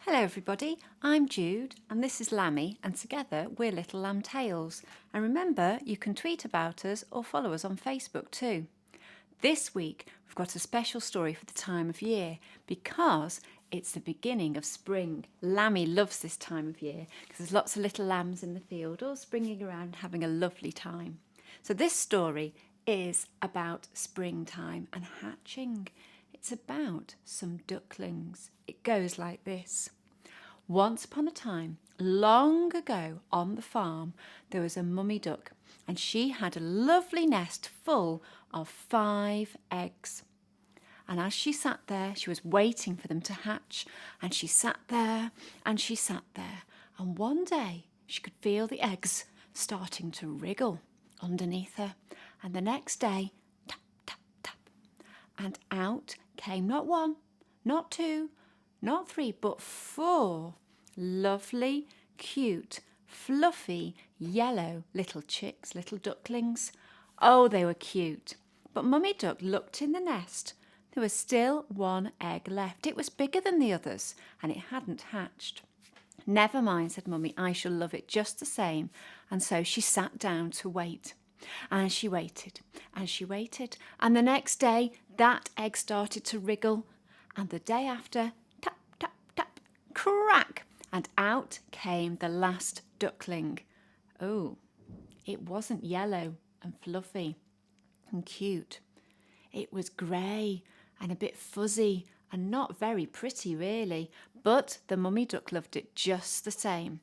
Hello everybody, I'm Jude and this is Lammy and together we're Little Lamb Tales. And remember, you can tweet about us or follow us on Facebook too. This week we've got a special story for the time of year because it's the beginning of spring. Lammy loves this time of year because there's lots of little lambs in the field all springing around having a lovely time. So this story is about springtime and hatching. It's about some ducklings. It goes like this. Once upon a time, long ago on the farm, there was a mummy duck and she had a lovely nest full of 5 eggs. And as she sat there, she was waiting for them to hatch, and she sat there and she sat there. And one day she could feel the eggs starting to wriggle underneath her. And the next day, tap, tap, tap. And out came not 1, not 2, not 3, but 4 lovely, cute, fluffy, yellow little chicks, little ducklings. Oh, they were cute. But Mummy Duck looked in the nest. There was still 1 egg left. It was bigger than the others and it hadn't hatched. Never mind, said Mummy, I shall love it just the same. And so she sat down to wait. And she waited and she waited. And the next day that egg started to wriggle. And the day after, tap, tap, tap, crack. And out came the last duckling. Oh, it wasn't yellow and fluffy and cute. It was grey and a bit fuzzy and not very pretty really, but the mummy duck loved it just the same.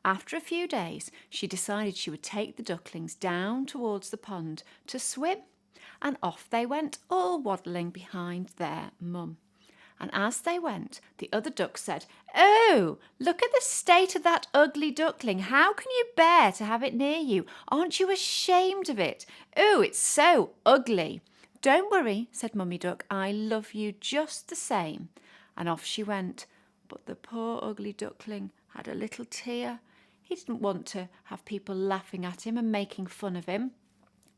After a few days, she decided she would take the ducklings down towards the pond to swim, and off they went, all waddling behind their mum. And as they went, the other ducks said, "Oh, look at the state of that ugly duckling. How can you bear to have it near you? Aren't you ashamed of it? Oh, it's so ugly." "Don't worry," said Mummy Duck. "I love you just the same." And off she went. But the poor ugly duckling had a little tear. He didn't want to have people laughing at him and making fun of him.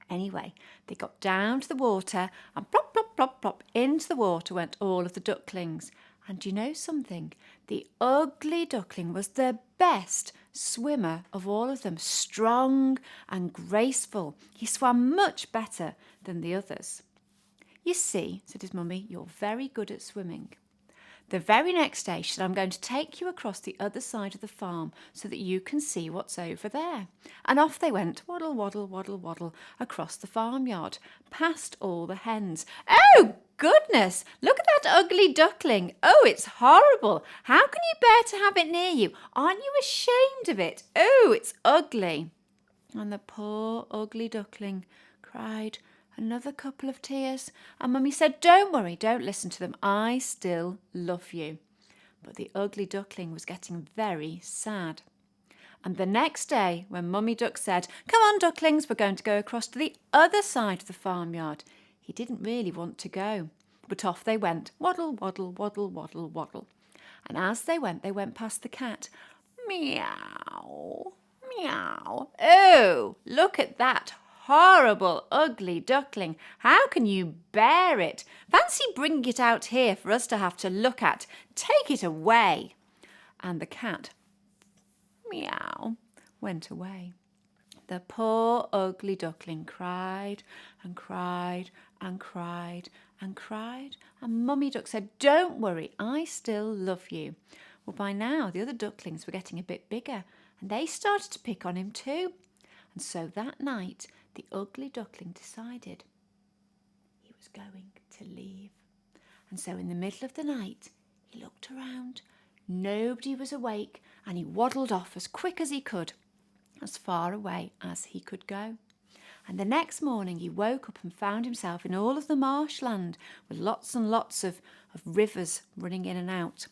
Anyway, they got down to the water and plop, plop, plop, plop, into the water went all of the ducklings. And do you know something? The ugly duckling was the best swimmer of all of them, strong and graceful. He swam much better than the others. "You see," said his mummy, "you're very good at swimming." The very next day she said, "I'm going to take you across the other side of the farm so that you can see what's over there." And off they went, waddle, waddle, waddle, waddle, across the farmyard, past all the hens. "Oh, goodness, look at that ugly duckling. Oh, it's horrible. How can you bear to have it near you? Aren't you ashamed of it? Oh, it's ugly." And the poor ugly duckling cried another couple of tears, and Mummy said, "Don't worry, don't listen to them. I still love you." But the ugly duckling was getting very sad. And the next day, when Mummy Duck said, "Come on, ducklings, we're going to go across to the other side of the farmyard," he didn't really want to go. But off they went, waddle, waddle, waddle, waddle, waddle. And as they went past the cat. Meow, meow. "Oh, look at that horrible, ugly duckling. How can you bear it? Fancy bringing it out here for us to have to look at. Take it away." And the cat, meow, went away. The poor ugly duckling cried and cried and cried and cried. And Mummy Duck said, "Don't worry, I still love you." Well, by now the other ducklings were getting a bit bigger and they started to pick on him too. And so that night, the ugly duckling decided he was going to leave. And so in the middle of the night, he looked around. Nobody was awake, and he waddled off as quick as he could, as far away as he could go. And the next morning, he woke up and found himself in all of the marshland with lots and lots of rivers running in and out.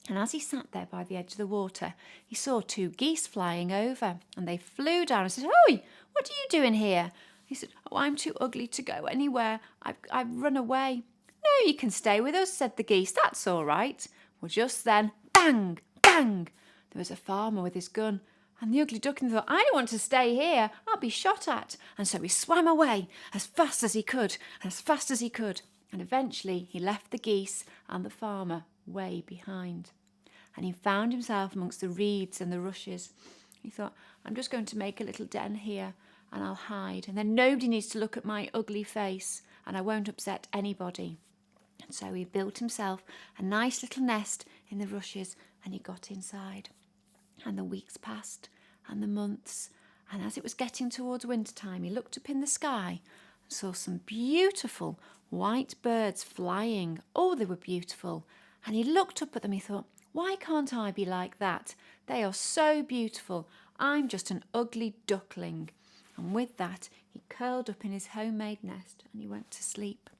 And as he sat there by the edge of the water, he saw 2 geese flying over, and they flew down and said, "Oi, what are you doing here?" He said, "Oh, I'm too ugly to go anywhere. I've run away." "No, you can stay with us," said the geese. "That's all right." Well, just then, bang, bang, there was a farmer with his gun, and the ugly duckling thought, "I don't want to stay here. I'll be shot at." And so he swam away as fast as he could, as fast as he could. And eventually he left the geese and the farmer way behind. and he found himself amongst the reeds and the rushes. He thought, I'm just going to make a little den here and I'll hide, and then nobody needs to look at my ugly face and I won't upset anybody. And so he built himself a nice little nest in the rushes and he got inside. And the weeks passed and the months, and as it was getting towards winter time, he looked up in the sky and saw some beautiful white birds flying. Oh, they were beautiful. And he looked up at them. He thought, why can't I be like that? They are so beautiful. I'm just an ugly duckling. And with that, he curled up in his homemade nest and he went to sleep.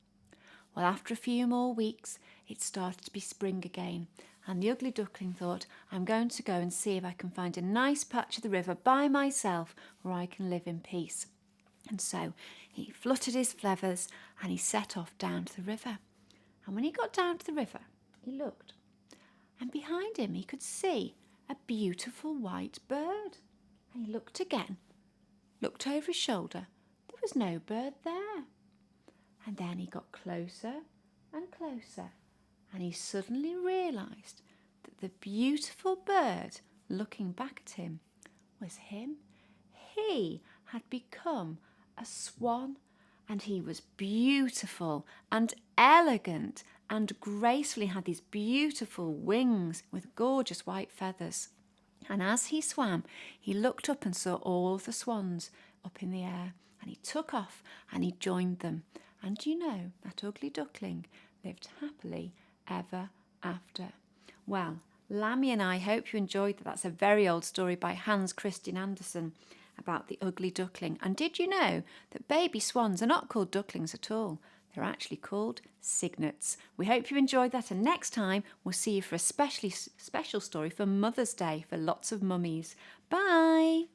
Well, after a few more weeks, it started to be spring again, and the ugly duckling thought, I'm going to go and see if I can find a nice patch of the river by myself where I can live in peace. And so he fluttered his feathers and he set off down to the river. And when he got down to the river, he looked, and behind him he could see a beautiful white bird. And he looked again, looked over his shoulder. There was no bird there. And then he got closer and closer, and he suddenly realised that the beautiful bird looking back at him was him. He had become a swan, and he was beautiful and elegant and gracefully had these beautiful wings with gorgeous white feathers. And as he swam, he looked up and saw all the swans up in the air, and he took off and he joined them. And you know, that ugly duckling lived happily ever after. Well, Lammy and I hope you enjoyed that. That's a very old story by Hans Christian Andersen about the ugly duckling. And did you know that baby swans are not called ducklings at all? They're actually called cygnets. We hope you enjoyed that, and next time we'll see you for a special story for Mother's Day for lots of mummies. Bye!